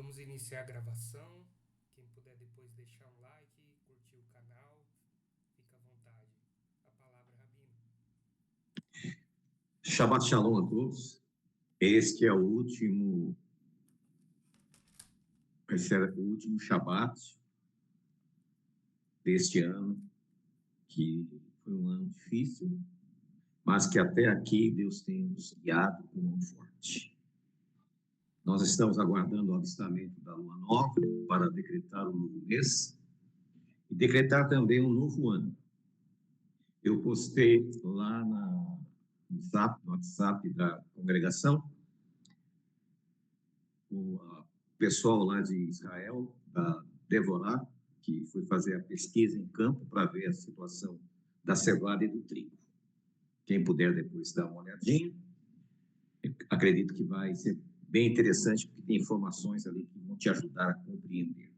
Vamos iniciar a gravação. Quem puder depois deixar um like, curtir o canal, fica à vontade. A palavra, Rabino. Shabbat Shalom a todos. Este é o último Shabbat deste ano, que foi um ano difícil, mas que até aqui Deus tem nos guiado com mão forte. Nós estamos aguardando o avistamento da lua nova para decretar um novo mês e decretar também um novo ano. Eu postei lá no WhatsApp da congregação, o pessoal lá de Israel, da Devorah, que foi fazer a pesquisa em campo para ver a situação da cevada e do trigo. Quem puder depois dar uma olhadinha, acredito que vai ser bem interessante, porque tem informações ali que vão te ajudar a compreender.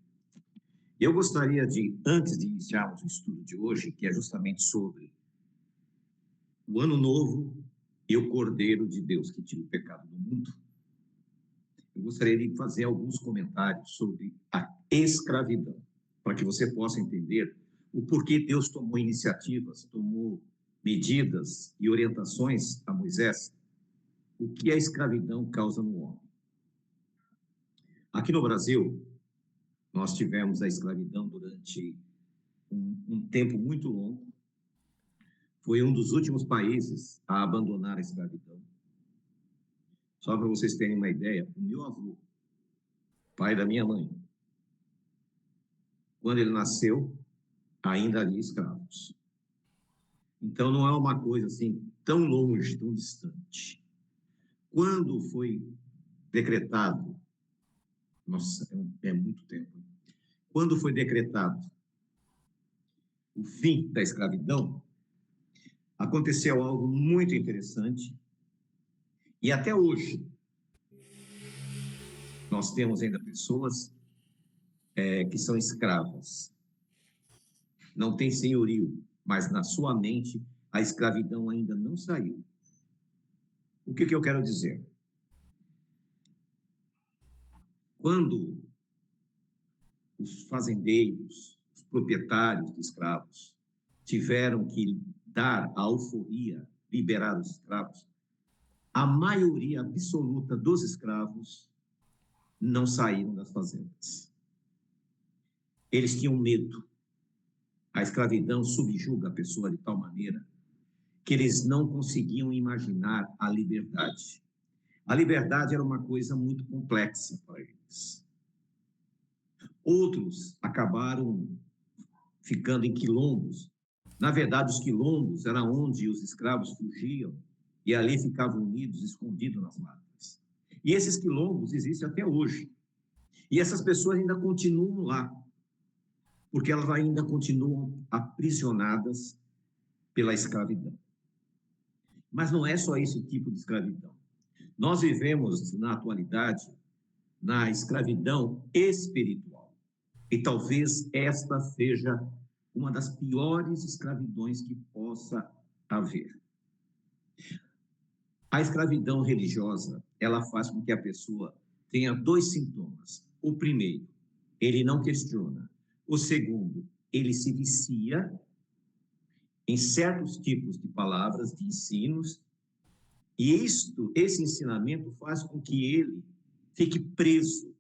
Eu gostaria de, antes de iniciarmos o estudo de hoje, que é justamente sobre o Ano Novo e o Cordeiro de Deus que tira o pecado do mundo, eu gostaria de fazer alguns comentários sobre a escravidão, para que você possa entender o porquê Deus tomou iniciativas, tomou medidas e orientações a Moisés, o que a escravidão causa no homem. Aqui no Brasil, nós tivemos a escravidão durante um tempo muito longo. Foi um dos últimos países a abandonar a escravidão. Só para vocês terem uma ideia, o meu avô, pai da minha mãe, quando ele nasceu, ainda havia escravos. Então, não é uma coisa assim tão longe, tão distante. Quando foi decretado, nossa, é muito tempo. Quando foi decretado o fim da escravidão, aconteceu algo muito interessante. E até hoje, nós temos ainda pessoas que são escravas. Não tem senhorio, mas na sua mente a escravidão ainda não saiu. O que eu quero dizer? Quando os fazendeiros, os proprietários de escravos, tiveram que dar a alforria, liberar os escravos, a maioria absoluta dos escravos não saíram das fazendas. Eles tinham medo. A escravidão subjuga a pessoa de tal maneira que eles não conseguiam imaginar a liberdade. A liberdade era uma coisa muito complexa para eles. Outros acabaram ficando em quilombos. Na verdade, os quilombos eram onde os escravos fugiam e ali ficavam unidos, escondidos nas matas. E esses quilombos existem até hoje. E essas pessoas ainda continuam lá, porque elas ainda continuam aprisionadas pela escravidão. Mas não é só esse tipo de escravidão. Nós vivemos, na atualidade, na escravidão espiritual. E talvez esta seja uma das piores escravidões que possa haver. A escravidão religiosa, ela faz com que a pessoa tenha dois sintomas. O primeiro, ele não questiona. O segundo, ele se vicia em certos tipos de palavras, de ensinos, e esse ensinamento faz com que ele fique preso.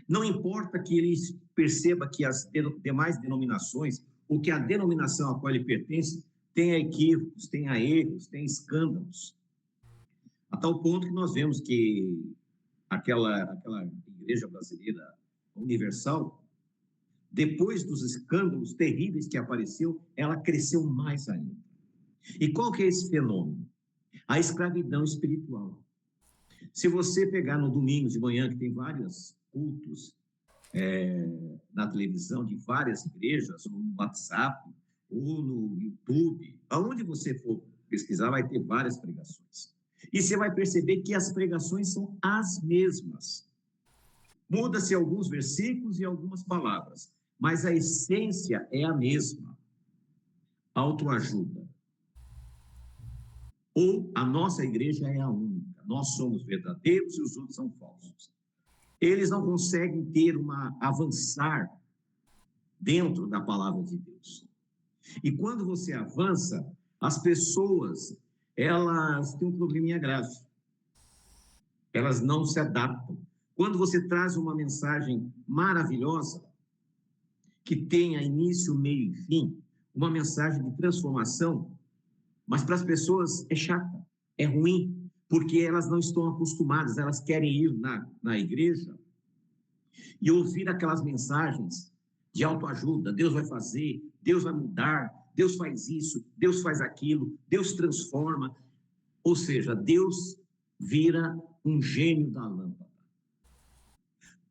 Não importa que ele perceba que as demais denominações, ou que a denominação a qual ele pertence, tenha equívocos, tenha erros, tenha escândalos. A tal ponto que nós vemos que aquela igreja brasileira universal, depois dos escândalos terríveis que apareceu, ela cresceu mais ainda. E qual que é esse fenômeno? A escravidão espiritual. Se você pegar no domingo de manhã, que tem vários cultos na televisão de várias igrejas, ou no WhatsApp, ou no YouTube, aonde você for pesquisar, vai ter várias pregações. E você vai perceber que as pregações são as mesmas. Muda-se alguns versículos e algumas palavras, mas a essência é a mesma. Autoajuda. Ou a nossa igreja é a única. Nós somos verdadeiros e os outros são falsos. Eles não conseguem avançar dentro da palavra de Deus. E quando você avança, as pessoas, elas têm um probleminha grave. Elas não se adaptam. Quando você traz uma mensagem maravilhosa, que tenha início, meio e fim, uma mensagem de transformação, mas para as pessoas é chata, é ruim, porque elas não estão acostumadas, elas querem ir na igreja e ouvir aquelas mensagens de autoajuda, Deus vai fazer, Deus vai mudar, Deus faz isso, Deus faz aquilo, Deus transforma, ou seja, Deus vira um gênio da lâmpada.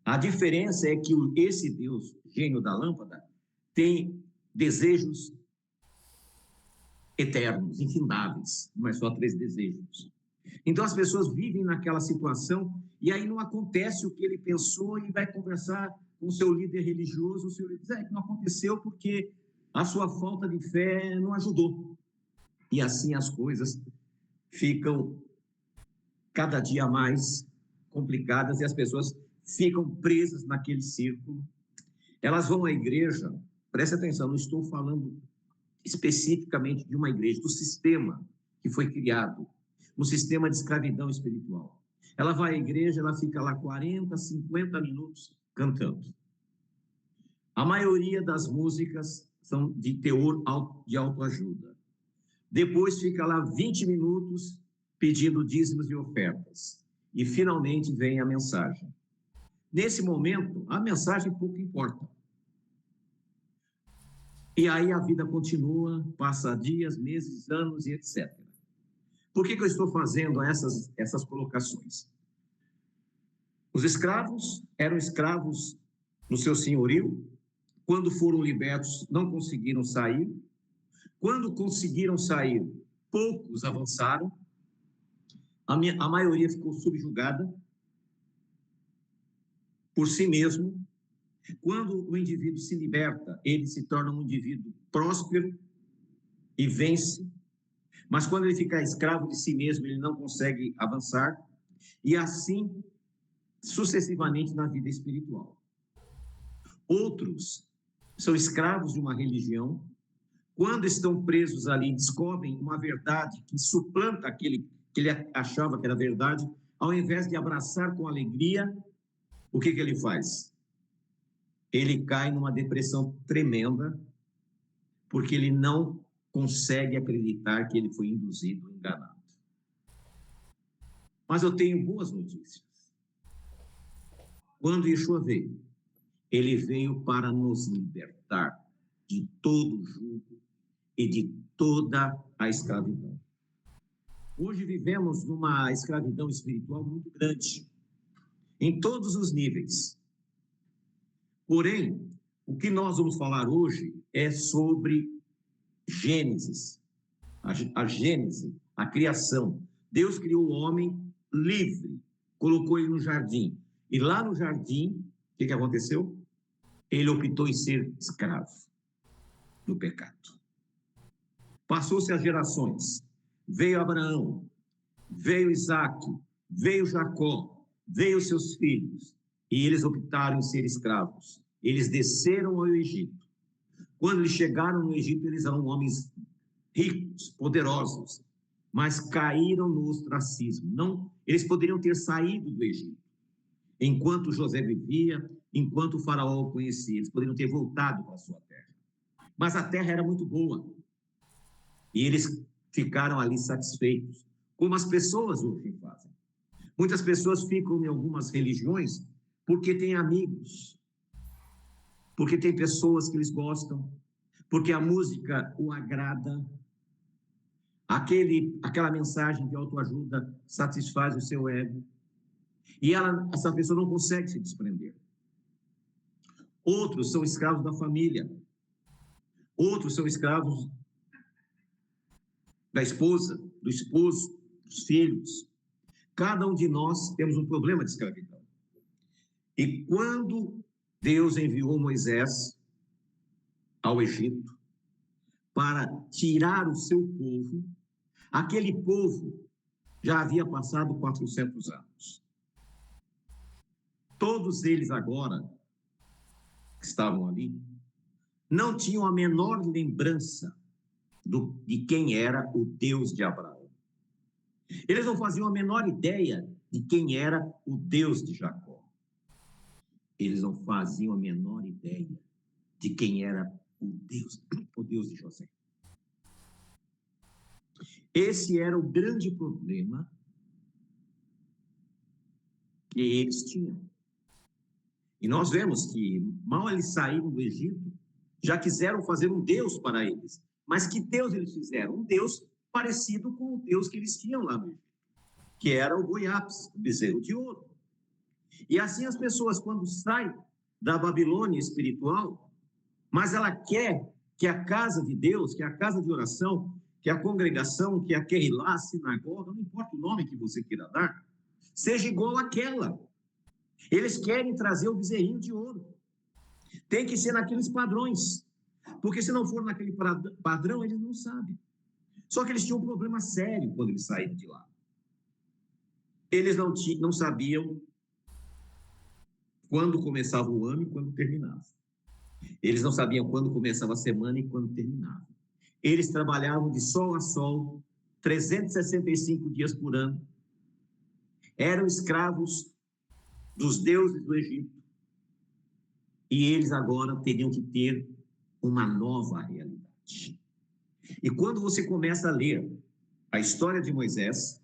A diferença é que esse Deus, gênio da lâmpada, tem desejos eternos, infindáveis, não é só 3 desejos. Então as pessoas vivem naquela situação e aí não acontece o que ele pensou e vai conversar com o seu líder religioso, o seu líder diz, que não aconteceu porque a sua falta de fé não ajudou. E assim as coisas ficam cada dia mais complicadas e as pessoas ficam presas naquele círculo. Elas vão à igreja, preste atenção, não estou falando especificamente de uma igreja, do sistema que foi criado, um sistema de escravidão espiritual. Ela vai à igreja, ela fica lá 40, 50 minutos cantando. A maioria das músicas são de teor de autoajuda. Depois fica lá 20 minutos pedindo dízimos e ofertas. E finalmente vem a mensagem. Nesse momento, a mensagem pouco importa. E aí a vida continua, passa dias, meses, anos e etc. Por que eu estou fazendo essas colocações? Os escravos eram escravos no seu senhorio, quando foram libertos não conseguiram sair, quando conseguiram sair, poucos avançaram, a maioria ficou subjugada por si mesmo. Quando o indivíduo se liberta, ele se torna um indivíduo próspero e vence, mas quando ele fica escravo de si mesmo, ele não consegue avançar, e assim sucessivamente na vida espiritual. Outros são escravos de uma religião, quando estão presos ali, descobrem uma verdade que suplanta aquele que ele achava que era verdade, ao invés de abraçar com alegria, o que ele faz? Ele cai numa depressão tremenda, porque ele não consegue acreditar que ele foi induzido, enganado. Mas eu tenho boas notícias. Quando Yeshua veio, ele veio para nos libertar de todo o jugo e de toda a escravidão. Hoje vivemos numa escravidão espiritual muito grande, em todos os níveis. Porém, o que nós vamos falar hoje é sobre Gênesis, a Gênese, a criação. Deus criou o homem livre, colocou ele no jardim. E lá no jardim, o que aconteceu? Ele optou em ser escravo do pecado. Passou-se as gerações. Veio Abraão, veio Isaac, veio Jacó, veio seus filhos. E eles optaram em ser escravos. Eles desceram ao Egito. Quando eles chegaram no Egito, eles eram homens ricos, poderosos, mas caíram no ostracismo. Não, eles poderiam ter saído do Egito. Enquanto José vivia, enquanto o faraó o conhecia, eles poderiam ter voltado para a sua terra. Mas a terra era muito boa. E eles ficaram ali satisfeitos, como as pessoas hoje fazem. Muitas pessoas ficam em algumas religiões porque têm amigos, porque tem pessoas que eles gostam, porque a música o agrada, aquela mensagem de autoajuda satisfaz o seu ego, e essa pessoa não consegue se desprender. Outros são escravos da família, outros são escravos da esposa, do esposo, dos filhos. Cada um de nós temos um problema de escravidão. E quando Deus enviou Moisés ao Egito para tirar o seu povo, aquele povo já havia passado 400 anos. Todos eles agora, que estavam ali, não tinham a menor lembrança de quem era o Deus de Abraão. Eles não faziam a menor ideia de quem era o Deus de Jacó. Eles não faziam a menor ideia de quem era o Deus de José. Esse era o grande problema que eles tinham. E nós vemos que, mal eles saíram do Egito, já quiseram fazer um Deus para eles. Mas que Deus eles fizeram? Um Deus parecido com o Deus que eles tinham lá no Egito, que era o Goiás, o bezerro de ouro. E assim as pessoas, quando saem da Babilônia espiritual, mas ela quer que a casa de Deus, que a casa de oração, que a congregação, que a Keilah, a sinagoga, não importa o nome que você queira dar, seja igual àquela. Eles querem trazer o bezerrinho de ouro. Tem que ser naqueles padrões. Porque se não for naquele padrão, eles não sabem. Só que eles tinham um problema sério quando eles saíram de lá. Eles não sabiam quando começava o ano e quando terminava. Eles não sabiam quando começava a semana e quando terminava. Eles trabalhavam de sol a sol, 365 dias por ano. Eram escravos dos deuses do Egito. E eles agora teriam que ter uma nova realidade. E quando você começa a ler a história de Moisés,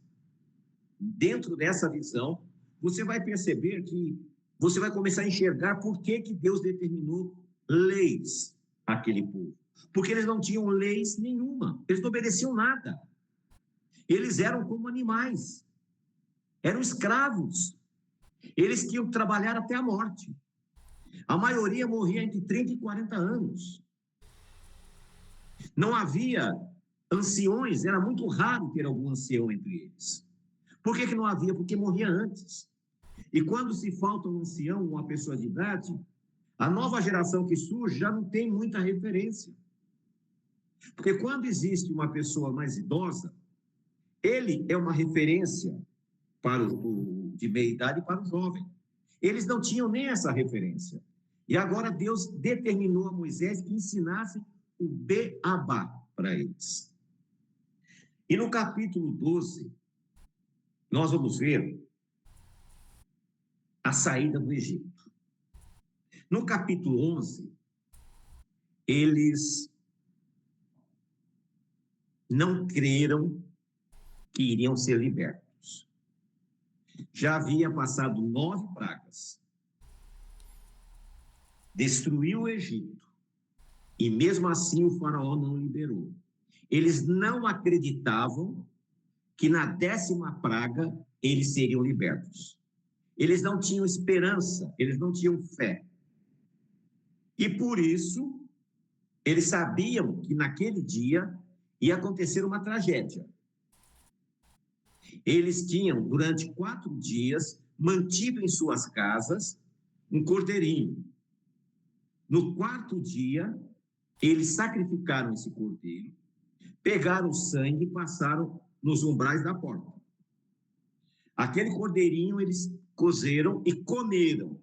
dentro dessa visão, você vai perceber que você vai começar a enxergar por que Deus determinou leis àquele povo. Porque eles não tinham leis nenhuma, eles não obedeciam nada. Eles eram como animais, eram escravos. Eles tinham que trabalhar até a morte. A maioria morria entre 30 e 40 anos. Não havia anciões, era muito raro ter algum ancião entre eles. Por que não havia? Porque morria antes. E quando se falta um ancião, uma pessoa de idade, a nova geração que surge já não tem muita referência. Porque quando existe uma pessoa mais idosa, ele é uma referência para o de meia idade e para o jovem. Eles não tinham nem essa referência. E agora Deus determinou a Moisés que ensinasse o Beabá para eles. E no capítulo 12, nós vamos ver a saída do Egito. No capítulo 11, eles não creram que iriam ser libertos. Já havia passado 9 pragas. Destruiu o Egito. E mesmo assim o faraó não liberou. Eles não acreditavam que na 10ª praga eles seriam libertos. Eles não tinham esperança, eles não tinham fé. E por isso, eles sabiam que naquele dia ia acontecer uma tragédia. Eles tinham, durante 4 dias, mantido em suas casas um cordeirinho. No 4º dia, eles sacrificaram esse cordeiro, pegaram o sangue e passaram nos umbrais da porta. Aquele cordeirinho eles cozeram e comeram.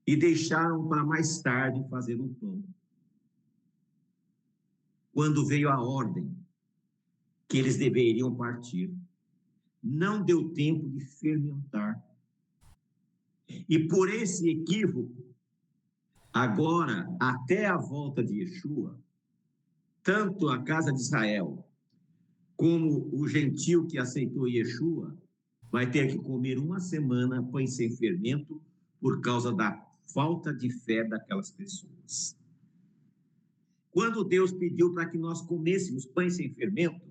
E deixaram para mais tarde fazer um pão. Quando veio a ordem que eles deveriam partir, não deu tempo de fermentar. E por esse equívoco, agora, até a volta de Yeshua, tanto a casa de Israel, como o gentio que aceitou Yeshua, vai ter que comer 1 semana pães sem fermento por causa da falta de fé daquelas pessoas. Quando Deus pediu para que nós comêssemos pães sem fermento,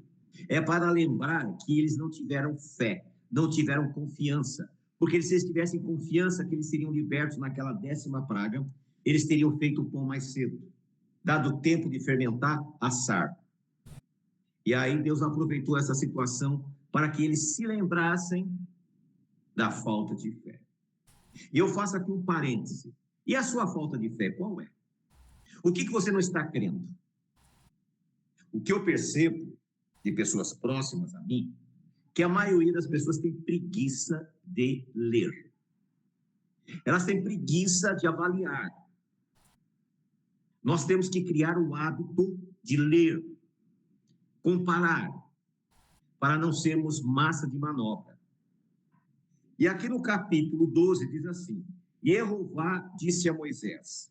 é para lembrar que eles não tiveram fé, não tiveram confiança. Porque se eles tivessem confiança que eles seriam libertos naquela 10ª praga, eles teriam feito o pão mais cedo. Dado o tempo de fermentar, assar. E aí Deus aproveitou essa situação para que eles se lembrassem da falta de fé. E eu faço aqui um parêntese. E a sua falta de fé, qual é? O que você não está crendo? O que eu percebo de pessoas próximas a mim, que a maioria das pessoas tem preguiça de ler. Elas têm preguiça de avaliar. Nós temos que criar o hábito de ler, comparar, para não sermos massa de manobra. E aqui no capítulo 12 diz assim: e Jeová disse a Moisés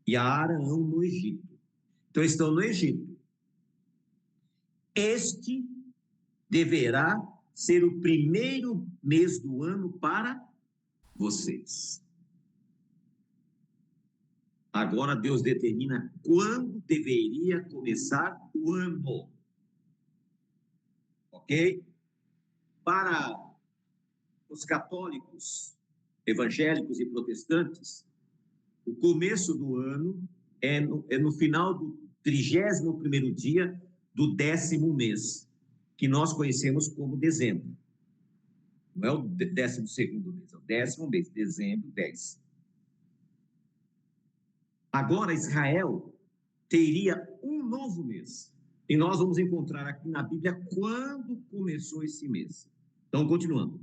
e a Arão no Egito. Então estão no Egito. Este deverá ser o primeiro mês do ano para vocês. Agora Deus determina quando deveria começar o ano. Ok? Para os católicos, evangélicos e protestantes, o começo do ano é no final do 31º dia do 10º mês, que nós conhecemos como dezembro. Não é o 12º mês, é o 10º mês, dezembro, 10. Agora Israel teria um novo mês. E nós vamos encontrar aqui na Bíblia quando começou esse mês. Então, continuando.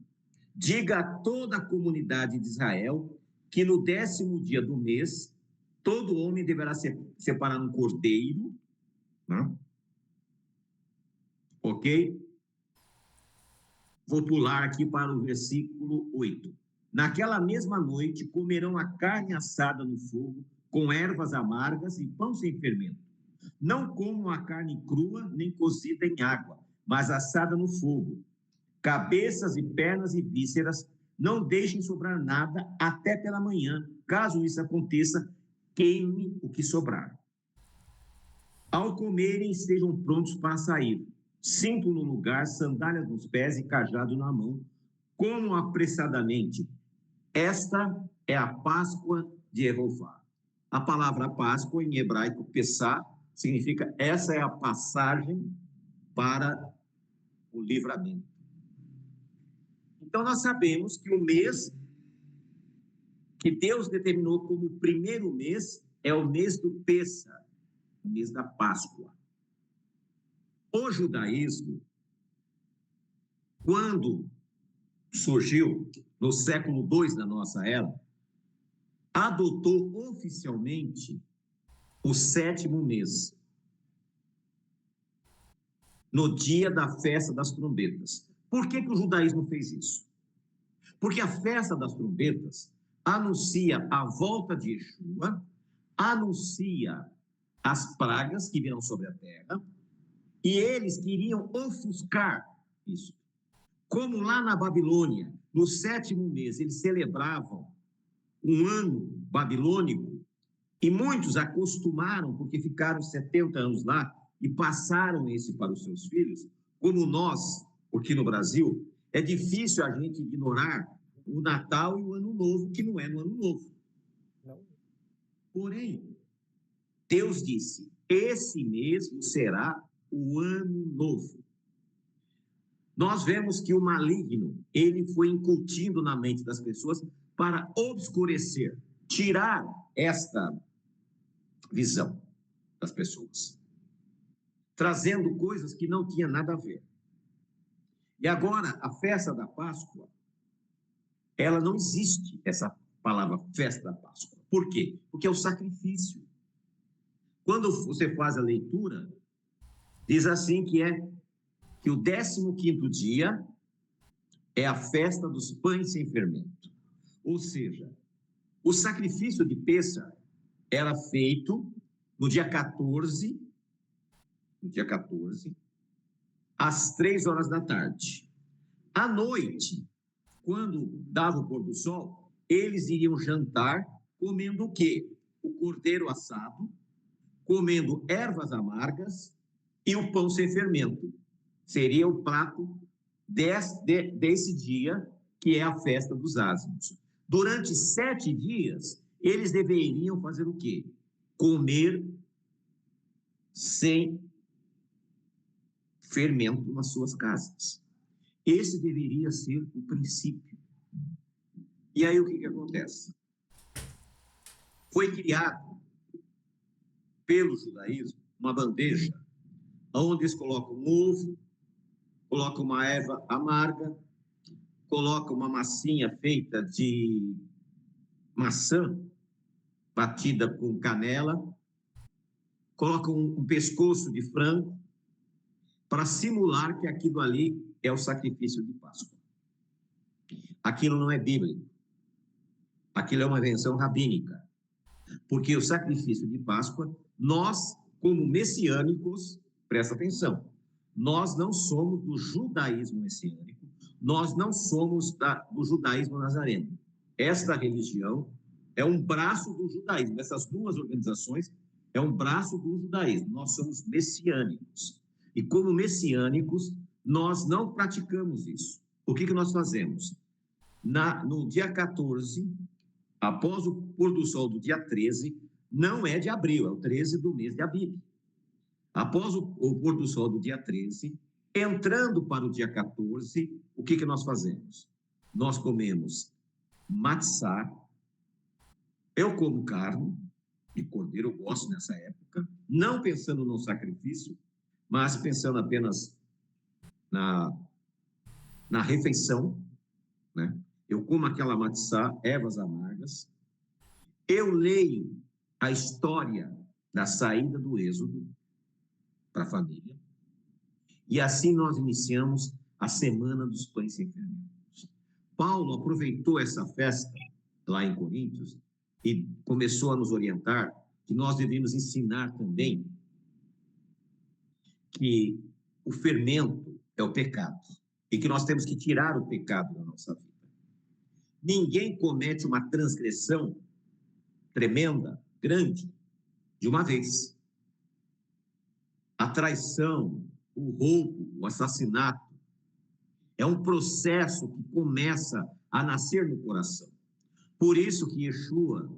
Diga a toda a comunidade de Israel que no 10º dia do mês, todo homem deverá separar um cordeiro, né? Ok? Vou pular aqui para o versículo 8. Naquela mesma noite, comerão a carne assada no fogo, com ervas amargas e pão sem fermento. Não comam a carne crua, nem cozida em água, mas assada no fogo. Cabeças e pernas e vísceras, não deixem sobrar nada até pela manhã. Caso isso aconteça, queime o que sobrar. Ao comerem, estejam prontos para sair. Cinto no lugar, sandálias nos pés e cajado na mão. Comam apressadamente. Esta é a Páscoa de Jeová. A palavra Páscoa, em hebraico, Pessah, significa essa é a passagem para o livramento. Então, nós sabemos que o mês que Deus determinou como o primeiro mês é o mês do Pessah, o mês da Páscoa. O judaísmo, quando surgiu no século II da nossa era, adotou oficialmente o 7º mês, no dia da festa das trombetas. Por que o judaísmo fez isso? Porque a festa das trombetas anuncia a volta de Yeshua, anuncia as pragas que virão sobre a terra, e eles queriam ofuscar isso. Como lá na Babilônia, no 7º mês, eles celebravam um ano babilônico, e muitos acostumaram, porque ficaram 70 anos lá, e passaram esse para os seus filhos, como nós, porque no Brasil, é difícil a gente ignorar o Natal e o Ano Novo, que não é no Ano Novo. Não. Porém, Deus disse, esse mesmo será o Ano Novo. Nós vemos que o maligno, ele foi incutindo na mente das pessoas para obscurecer, tirar esta visão das pessoas, trazendo coisas que não tinham nada a ver. E agora, a festa da Páscoa, ela não existe, essa palavra festa da Páscoa. Por quê? Porque é o sacrifício. Quando você faz a leitura, diz assim que o 15º dia é a festa dos pães sem fermento. Ou seja, o sacrifício de Pêssar era feito no dia 14, às 3 horas da tarde. À noite, quando dava o pôr do sol, eles iriam jantar comendo o quê? O cordeiro assado, comendo ervas amargas e o pão sem fermento. Seria o prato desse dia, que é a festa dos ázimos. Durante 7 dias, eles deveriam fazer o quê? Comer sem fermento nas suas casas. Esse deveria ser o princípio. E aí o que acontece? Foi criado pelo judaísmo uma bandeja onde eles colocam um ovo, colocam uma erva amarga, colocam uma massinha feita de maçã batida com canela, colocam um pescoço de frango para simular que aquilo ali é o sacrifício de Páscoa. Aquilo não é bíblico. Aquilo é uma invenção rabínica. Porque o sacrifício de Páscoa, nós, como messiânicos, presta atenção, nós não somos do judaísmo messiânico, nós não somos do judaísmo nazareno. Esta religião é um braço do judaísmo. Essas duas organizações é um braço do judaísmo. Nós somos messiânicos. E como messiânicos, nós não praticamos isso. O que nós fazemos? No dia 14, após o pôr do sol do dia 13, não é de abril, é o 13 do mês de Abib. Após o pôr do sol do dia 13, entrando para o dia 14, o que nós fazemos? Nós comemos matzá. Eu como carne de cordeiro, eu gosto nessa época, não pensando no sacrifício, mas pensando apenas na refeição, né? Eu como aquela matzá, ervas amargas. Eu leio a história da saída do Êxodo para a família. E assim nós iniciamos a Semana dos Pães Sem Fermentos. Paulo aproveitou essa festa lá em Coríntios e começou a nos orientar que nós devemos ensinar também que o fermento é o pecado e que nós temos que tirar o pecado da nossa vida. Ninguém comete uma transgressão tremenda, grande, de uma vez. A traição, o roubo, o assassinato, é um processo que começa a nascer no coração. Por isso que Yeshua,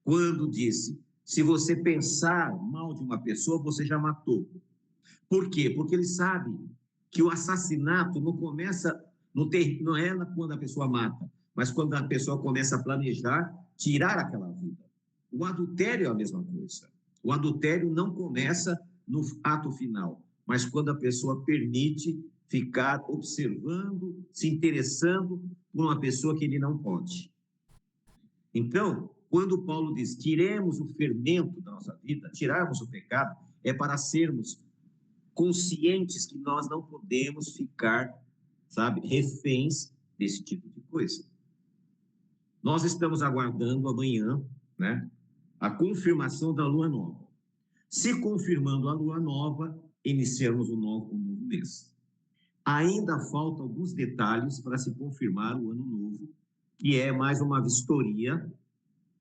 quando disse, se você pensar mal de uma pessoa, você já matou. Por quê? Porque ele sabe que o assassinato não começa, não é quando a pessoa mata, mas quando a pessoa começa a planejar tirar aquela vida. O adultério é a mesma coisa. O adultério não começa no ato final, mas quando a pessoa permite ficar observando, se interessando por uma pessoa que ele não pode. Então, quando Paulo diz, tiremos o fermento da nossa vida, tirarmos o pecado, é para sermos conscientes que nós não podemos ficar, reféns desse tipo de coisa. Nós estamos aguardando amanhã, né, a confirmação da lua nova. Se confirmando a lua nova, iniciamos um novo mês. Ainda faltam alguns detalhes para se confirmar o ano novo, que é mais uma vistoria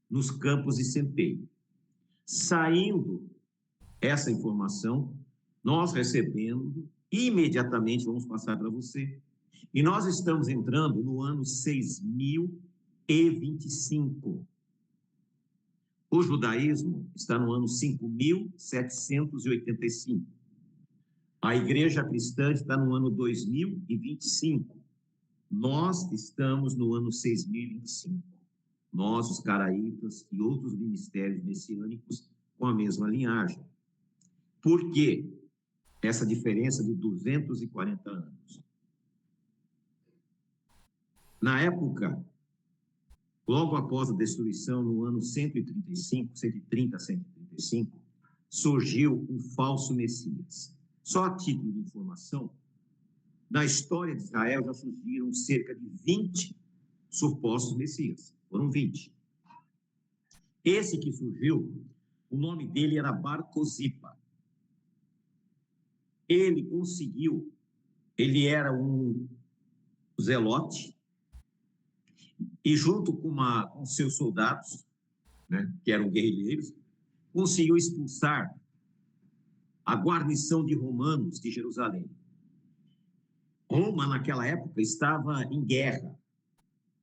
nos campos de centeio. Saindo essa informação, nós recebendo, imediatamente vamos passar para você. E nós estamos entrando no ano 6025. O judaísmo está no ano 5785. A igreja cristã está no ano 2025. Nós estamos no ano 6025. Nós, os caraítas e outros ministérios messiânicos com a mesma linhagem. Por quê? Essa diferença de 240 anos. Na época, logo após a destruição, no ano 135, surgiu um falso Messias. Só a título de informação, na história de Israel já surgiram cerca de 20 supostos Messias. Foram 20. Esse que surgiu, o nome dele era Bar Kozipa. Ele era um zelote, e junto com seus soldados, né, que eram guerrilheiros, conseguiu expulsar a guarnição de romanos de Jerusalém. Roma, naquela época, estava em guerra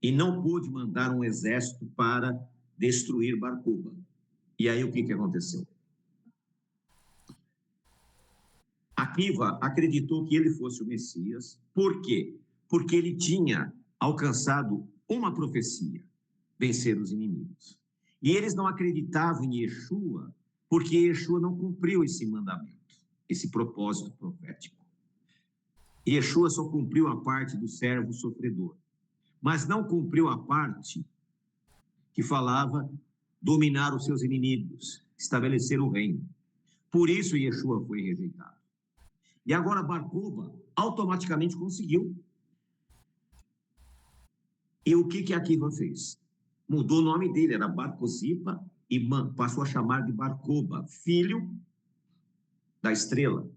e não pôde mandar um exército para destruir Bar Kokhba. E aí o que aconteceu? Akiva acreditou que ele fosse o Messias. Por quê? Porque ele tinha alcançado uma profecia, vencer os inimigos. E eles não acreditavam em Yeshua, porque Yeshua não cumpriu esse mandamento, esse propósito profético. Yeshua só cumpriu a parte do servo sofredor, mas não cumpriu a parte que falava dominar os seus inimigos, estabelecer o reino. Por isso Yeshua foi rejeitado. E agora Bar Kokhba automaticamente conseguiu. E o que Akiva fez? Mudou o nome dele, era Bar Kozipa, e passou a chamar de Bar Kokhba, filho da estrela.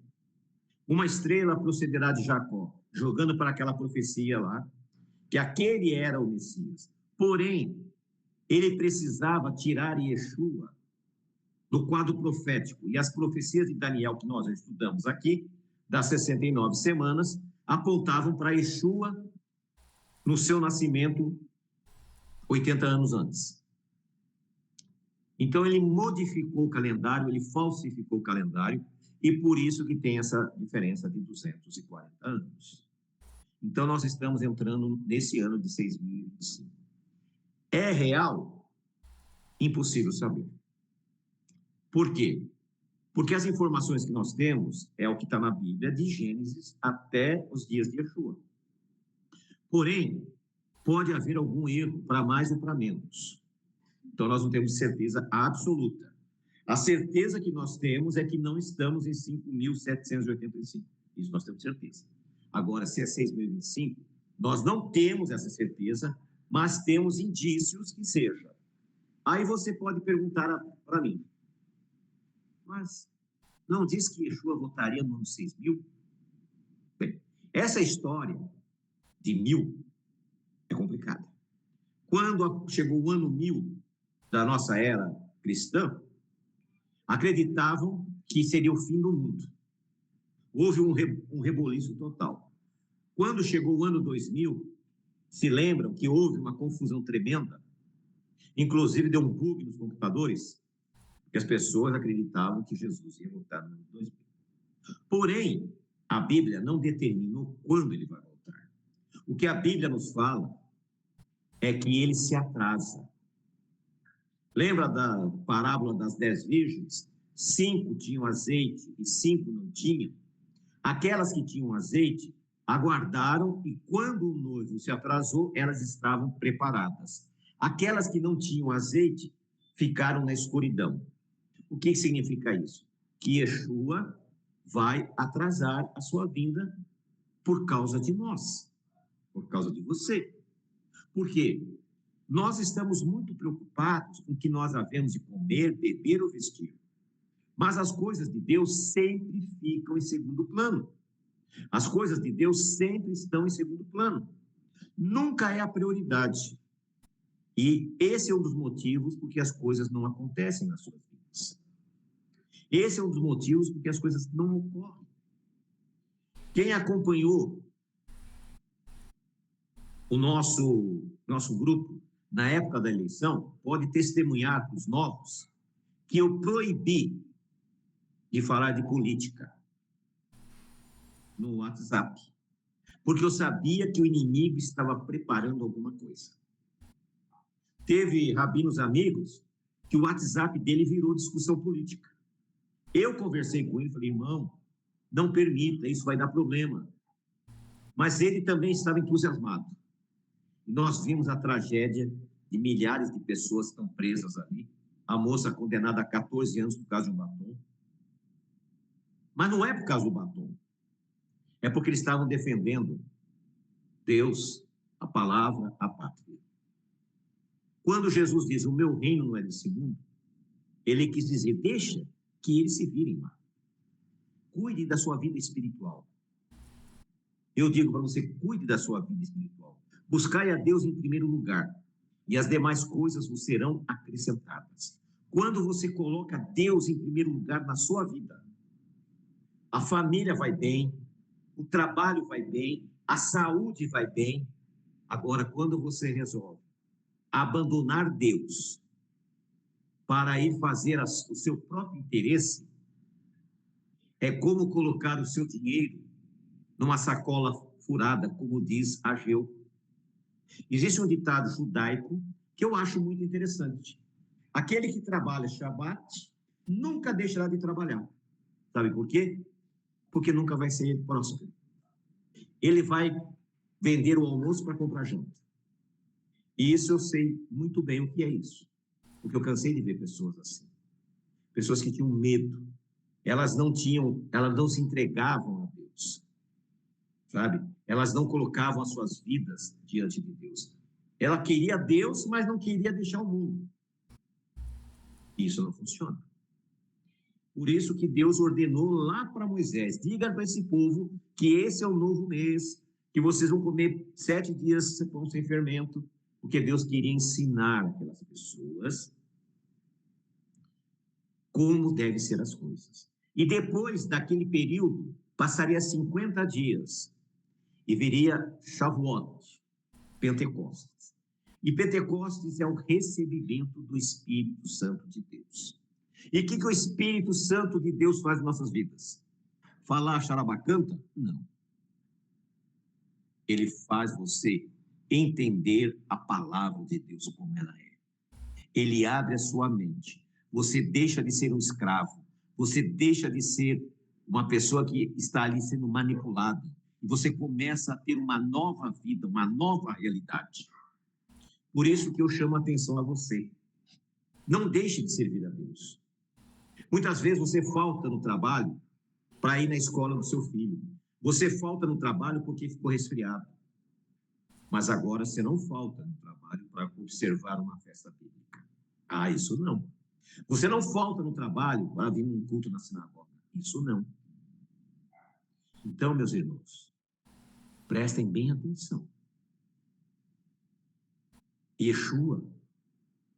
Uma estrela procederá de Jacó, jogando para aquela profecia lá, que aquele era o Messias. Porém, ele precisava tirar Yeshua do quadro profético. E as profecias de Daniel, que nós já estudamos aqui, das 69 semanas, apontavam para Yeshua no seu nascimento 80 anos antes. Então, ele modificou o calendário, ele falsificou o calendário, e por isso que tem essa diferença de 240 anos. Então, nós estamos entrando nesse ano de 6025. É real? Impossível saber. Por quê? Porque as informações que nós temos é o que está na Bíblia, de Gênesis até os dias de Yeshua. Porém, pode haver algum erro para mais ou para menos. Então, nós não temos certeza absoluta. A certeza que nós temos é que não estamos em 5.785. Isso nós temos certeza. Agora, se é 6.025, nós não temos essa certeza, mas temos indícios que seja. Aí você pode perguntar para mim, mas não diz que Yeshua voltaria no ano 6.000? Bem, essa história de 1.000 é complicada. Quando chegou o ano 1.000 da nossa era cristã, acreditavam que seria o fim do mundo. Houve um reboliço total. Quando chegou o ano 2000, se lembram que houve uma confusão tremenda, inclusive deu um bug nos computadores, porque as pessoas acreditavam que Jesus ia voltar no ano 2000. Porém, a Bíblia não determinou quando ele vai voltar. O que a Bíblia nos fala é que ele se atrasa. Lembra da parábola das 10 virgens? 5 tinham azeite e 5 não tinham. Aquelas que tinham azeite aguardaram e quando o noivo se atrasou, elas estavam preparadas. Aquelas que não tinham azeite ficaram na escuridão. O que significa isso? Que Yeshua vai atrasar a sua vinda por causa de nós, por causa de você. Por quê? Nós estamos muito preocupados com o que nós havemos de comer, beber ou vestir. Mas as coisas de Deus sempre ficam em segundo plano. As coisas de Deus sempre estão em segundo plano. Nunca é a prioridade. E esse é um dos motivos por que as coisas não acontecem nas suas vidas. Esse é um dos motivos por que as coisas não ocorrem. Quem acompanhou o nosso grupo na época da eleição pode testemunhar para os novos que eu proibi de falar de política no WhatsApp, porque eu sabia que o inimigo estava preparando alguma coisa. Teve rabinos amigos que o WhatsApp dele virou discussão política. Eu conversei com ele e falei, irmão, não permita, isso vai dar problema. Mas ele também estava entusiasmado. E nós vimos a tragédia de milhares de pessoas que estão presas ali. A moça condenada a 14 anos por causa de um batom. Mas não é por causa do batom. É porque eles estavam defendendo Deus, a palavra, a pátria. Quando Jesus diz, o meu reino não é desse mundo, ele quis dizer, deixa que eles se virem lá. Cuide da sua vida espiritual. Eu digo para você, cuide da sua vida espiritual. Buscai a Deus em primeiro lugar, e as demais coisas vos serão acrescentadas. Quando você coloca Deus em primeiro lugar na sua vida, a família vai bem, o trabalho vai bem, a saúde vai bem. Agora, quando você resolve abandonar Deus para ir fazer o seu próprio interesse, é como colocar o seu dinheiro numa sacola furada, como diz Ageu. Existe um ditado judaico que eu acho muito interessante. Aquele que trabalha Shabat nunca deixará de trabalhar. Sabe por quê? Porque nunca vai ser próspero. Ele vai vender o almoço para comprar janta. E isso eu sei muito bem o que é isso. Porque eu cansei de ver pessoas assim. Pessoas que tinham medo. Elas não se entregavam a Deus. Sabe? Elas não colocavam as suas vidas diante de Deus. Ela queria Deus, mas não queria deixar o mundo. Isso não funciona. Por isso que Deus ordenou lá para Moisés, diga para esse povo que esse é o novo mês, que vocês vão comer 7 dias pão sem fermento, porque Deus queria ensinar aquelas pessoas como devem ser as coisas. E depois daquele período, passaria 50 dias e viria Shavuot, Pentecostes. E Pentecostes é o recebimento do Espírito Santo de Deus. E o que o Espírito Santo de Deus faz em nossas vidas? Falar charabacanta? Não. Ele faz você entender a palavra de Deus como ela é. Ele abre a sua mente. Você deixa de ser um escravo. Você deixa de ser uma pessoa que está ali sendo manipulada. E você começa a ter uma nova vida, uma nova realidade. Por isso que eu chamo a atenção a você. Não deixe de servir a Deus. Muitas vezes você falta no trabalho para ir na escola do seu filho. Você falta no trabalho porque ficou resfriado. Mas agora você não falta no trabalho para observar uma festa bíblica. Ah, isso não. Você não falta no trabalho para vir num culto na sinagoga. Isso não. Então, meus irmãos, prestem bem atenção. Yeshua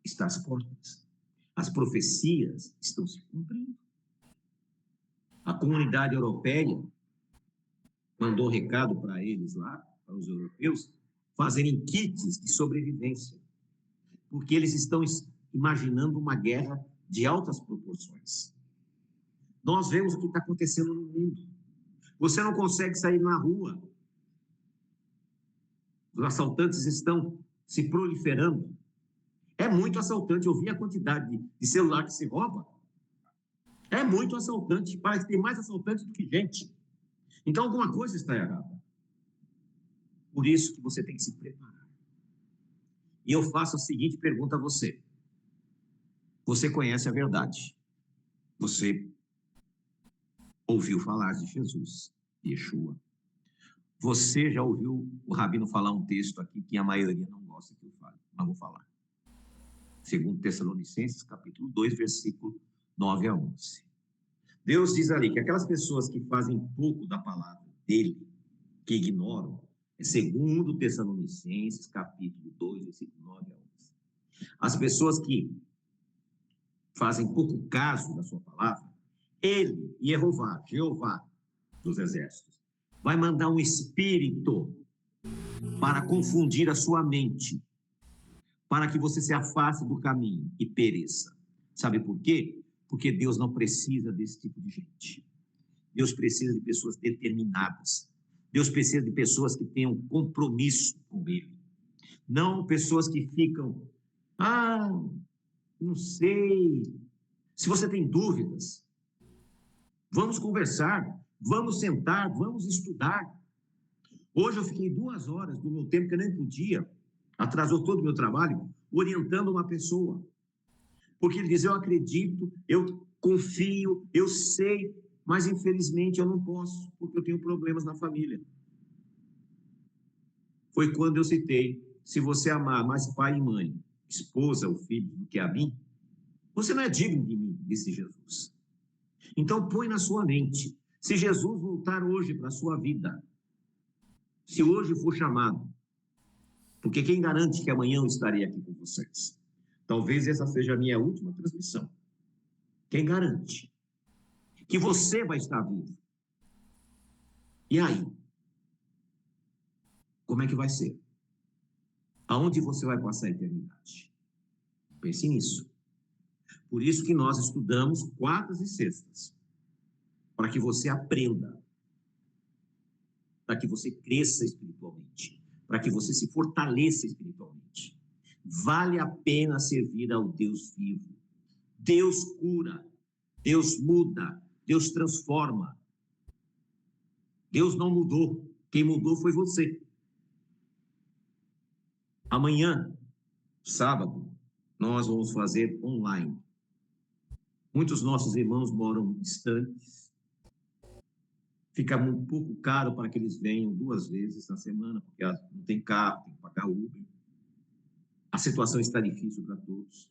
está às portas. As profecias estão se cumprindo. A comunidade europeia mandou recado para eles lá, para os europeus, fazerem kits de sobrevivência, porque eles estão imaginando uma guerra de altas proporções. Nós vemos o que está acontecendo no mundo. Você não consegue sair na rua. Os assaltantes estão se proliferando. É muito assaltante. Eu vi a quantidade de celular que se rouba. É muito assaltante. Parece que tem mais assaltantes do que gente. Então, alguma coisa está errada. Por isso que você tem que se preparar. E eu faço a seguinte pergunta a você. Você conhece a verdade. Você ouviu falar de Jesus, Yeshua. Você já ouviu o Rabino falar um texto aqui que a maioria não gosta que eu fale, mas vou falar. Segundo Tessalonicenses, capítulo 2, versículo 9 a 11. Deus diz ali que aquelas pessoas que fazem pouco da palavra dele, que ignoram, é segundo Tessalonicenses, capítulo 2, versículo 9 a 11. As pessoas que fazem pouco caso da sua palavra, ele, Jeová dos exércitos, vai mandar um espírito para confundir a sua mente, para que você se afaste do caminho e pereça. Sabe por quê? Porque Deus não precisa desse tipo de gente. Deus precisa de pessoas determinadas. Deus precisa de pessoas que tenham compromisso com Ele. Não pessoas que ficam, não sei. Se você tem dúvidas, vamos conversar, vamos sentar, vamos estudar. Hoje eu fiquei 2 horas do meu tempo que eu nem podia, atrasou todo o meu trabalho, orientando uma pessoa. Porque ele diz, eu acredito, eu confio, eu sei, mas infelizmente eu não posso, porque eu tenho problemas na família. Foi quando eu citei, se você amar mais pai e mãe, esposa ou filho do que a mim, você não é digno de mim, disse Jesus. Então põe na sua mente, se Jesus voltar hoje para a sua vida, se hoje for chamado, porque quem garante que amanhã eu estarei aqui com vocês? Talvez essa seja a minha última transmissão. Quem garante que você vai estar vivo? E aí? Como é que vai ser? Aonde você vai passar a eternidade? Pense nisso. Por isso que nós estudamos quartas e sextas, para que você aprenda, para que você cresça espiritualmente, para que você se fortaleça espiritualmente. Vale a pena servir ao Deus vivo. Deus cura, Deus muda, Deus transforma. Deus não mudou, quem mudou foi você. Amanhã Sábado, nós vamos fazer online. Muitos nossos irmãos moram distantes. Fica um pouco caro para que eles venham 2 vezes na semana, porque não tem carro, tem que pagar Uber. A situação está difícil para todos.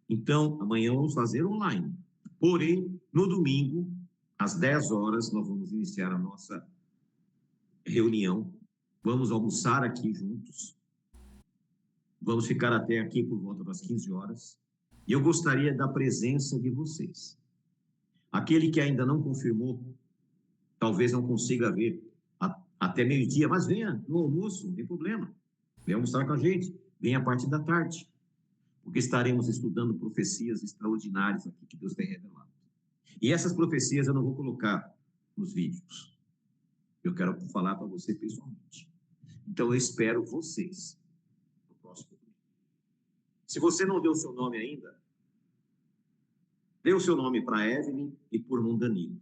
Então, amanhã vamos fazer online. Porém, no domingo, às 10 horas, nós vamos iniciar a nossa reunião. Vamos almoçar aqui juntos. Vamos ficar até aqui por volta das 15 horas. E eu gostaria da presença de vocês. Aquele que ainda não confirmou, talvez não consiga ver até meio-dia, mas venha no almoço, não tem problema. Venha almoçar com a gente, venha a partir da tarde, porque estaremos estudando profecias extraordinárias aqui que Deus tem revelado. E essas profecias eu não vou colocar nos vídeos. Eu quero falar para você pessoalmente. Então eu espero vocês no próximo vídeo. Se você não deu o seu nome ainda, dê o seu nome para Evelyn e por irmão Danilo.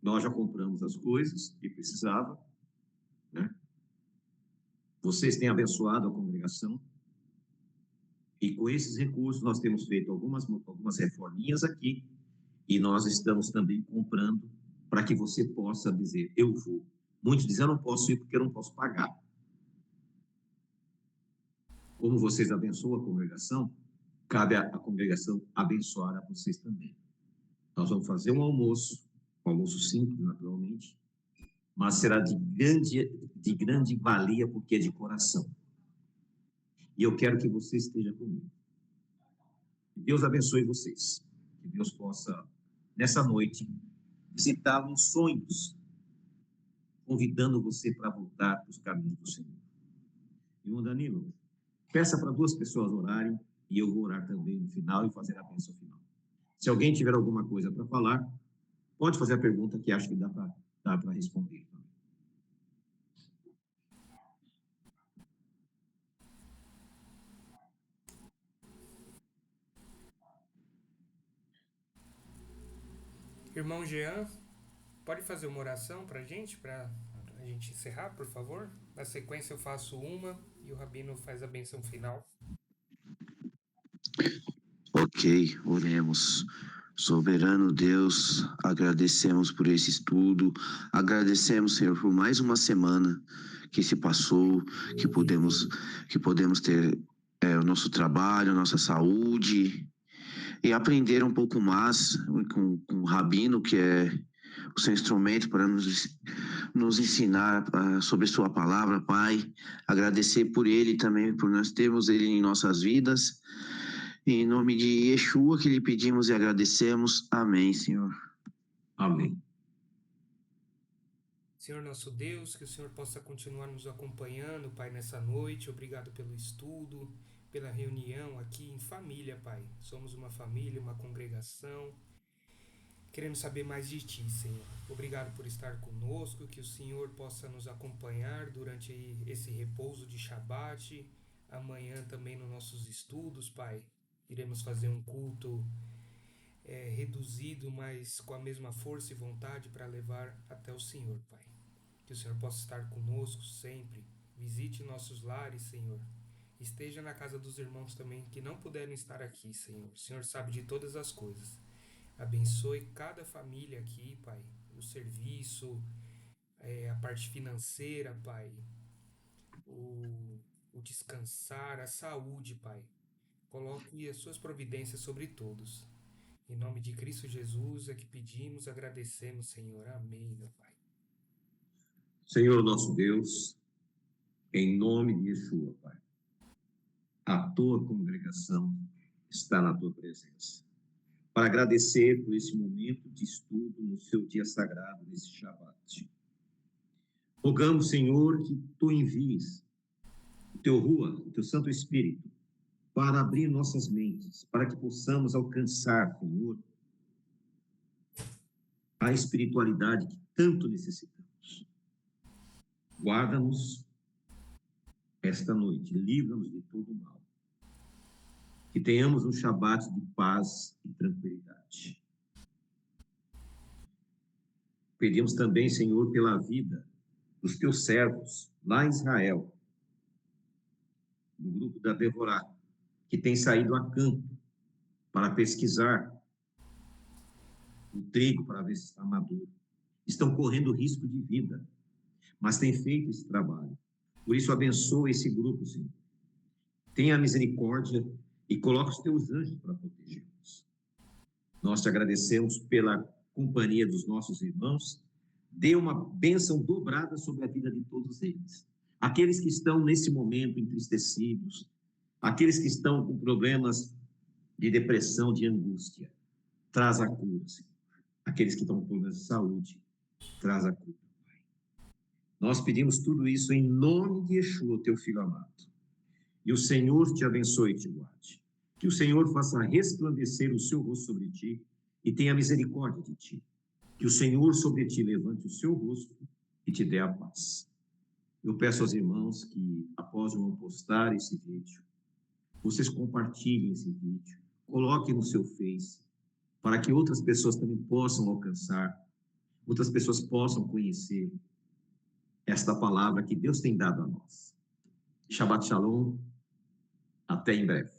Nós já compramos as coisas que precisava, né? Vocês têm abençoado a congregação. E com esses recursos nós temos feito algumas reforminhas aqui. E nós estamos também comprando para que você possa dizer, eu vou. Muitos dizem, eu não posso ir porque eu não posso pagar. Como vocês abençoam a congregação, cabe à congregação abençoar a vocês também. Nós vamos fazer um almoço simples, naturalmente, mas será de grande valia, porque é de coração. E eu quero que você esteja comigo. Que Deus abençoe vocês. Que Deus possa, nessa noite, visitar nos sonhos, convidando você para voltar para os caminhos do Senhor. Irmão Danilo, peça para 2 pessoas orarem, e eu vou orar também no final e fazer a bênção final. Se alguém tiver alguma coisa para falar, pode fazer a pergunta que acho que dá para responder. Irmão Jean, pode fazer uma oração para a gente encerrar, por favor? Na sequência eu faço uma e o Rabino faz a bênção final. Ok, oremos. Soberano Deus, agradecemos por esse estudo, agradecemos, Senhor, por mais uma semana que se passou, que podemos ter o nosso trabalho, a nossa saúde, e aprender um pouco mais com o Rabino, que é o seu instrumento para nos ensinar sobre sua palavra, Pai. Agradecer por ele também, por nós termos ele em nossas vidas. Em nome de Yeshua que lhe pedimos e agradecemos. Amém, Senhor. Amém. Senhor nosso Deus, que o Senhor possa continuar nos acompanhando, Pai, nessa noite. Obrigado pelo estudo, pela reunião aqui em família, Pai. Somos uma família, uma congregação. Queremos saber mais de Ti, Senhor. Obrigado por estar conosco, que o Senhor possa nos acompanhar durante esse repouso de Shabat. Amanhã também nos nossos estudos, Pai. Iremos fazer um culto reduzido, mas com a mesma força e vontade para levar até o Senhor, Pai. Que o Senhor possa estar conosco sempre. Visite nossos lares, Senhor. Esteja na casa dos irmãos também que não puderam estar aqui, Senhor. O Senhor sabe de todas as coisas. Abençoe cada família aqui, Pai. O serviço, a parte financeira, Pai. O descansar, a saúde, Pai. Coloque as suas providências sobre todos. Em nome de Cristo Jesus é que pedimos, agradecemos, Senhor. Amém, meu Pai. Senhor nosso Deus, em nome de Yeshua, Pai, a tua congregação está na tua presença. Para agradecer por esse momento de estudo no seu dia sagrado, nesse Shabat. Rogamos, Senhor, que tu envies o teu Rua, o teu Santo Espírito, para abrir nossas mentes, para que possamos alcançar, Senhor, a espiritualidade que tanto necessitamos. Guarda-nos esta noite, livra-nos de todo o mal. Que tenhamos um Shabat de paz e tranquilidade. Pedimos também, Senhor, pela vida dos teus servos lá em Israel, do grupo da Devorá, que têm saído a campo para pesquisar o trigo para ver se está maduro. Estão correndo risco de vida, mas têm feito esse trabalho. Por isso, abençoa esse grupo, Senhor. Tenha misericórdia e coloca os teus anjos para protegê-los. Nós te agradecemos pela companhia dos nossos irmãos. Dê uma bênção dobrada sobre a vida de todos eles. Aqueles que estão nesse momento entristecidos, aqueles que estão com problemas de depressão, de angústia, traz a cura, Senhor. Aqueles que estão com problemas de saúde, traz a cura, Pai. Nós pedimos tudo isso em nome de Yeshua, teu Filho amado. E o Senhor te abençoe e te guarde. Que o Senhor faça resplandecer o seu rosto sobre ti e tenha misericórdia de ti. Que o Senhor sobre ti levante o seu rosto e te dê a paz. Eu peço aos irmãos que, após eu postar esse vídeo, vocês compartilhem esse vídeo, coloquem no seu Face, para que outras pessoas também possam alcançar, outras pessoas possam conhecer esta palavra que Deus tem dado a nós. Shabbat Shalom, até em breve.